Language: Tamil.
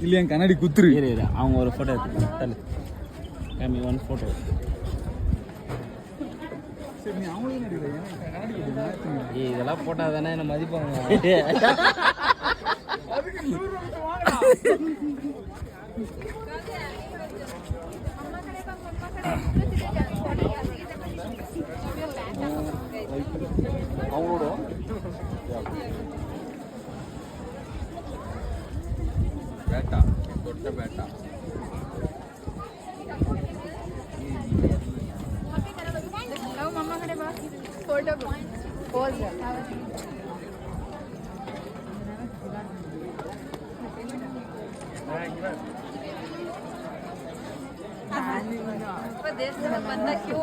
இல்லையா கண்ணாடி குத்துரு. அவங்க ஒரு ஃபோட்டோ எடுத்து ஒன் ஃபோட்டோ. இதெல்லாம் போட்டா தானே என்ன மதிப்பாங்க. அவங்களோட பேட்டா தொட்ட பேட்டா फोटो पोज देश में बंदा क्यों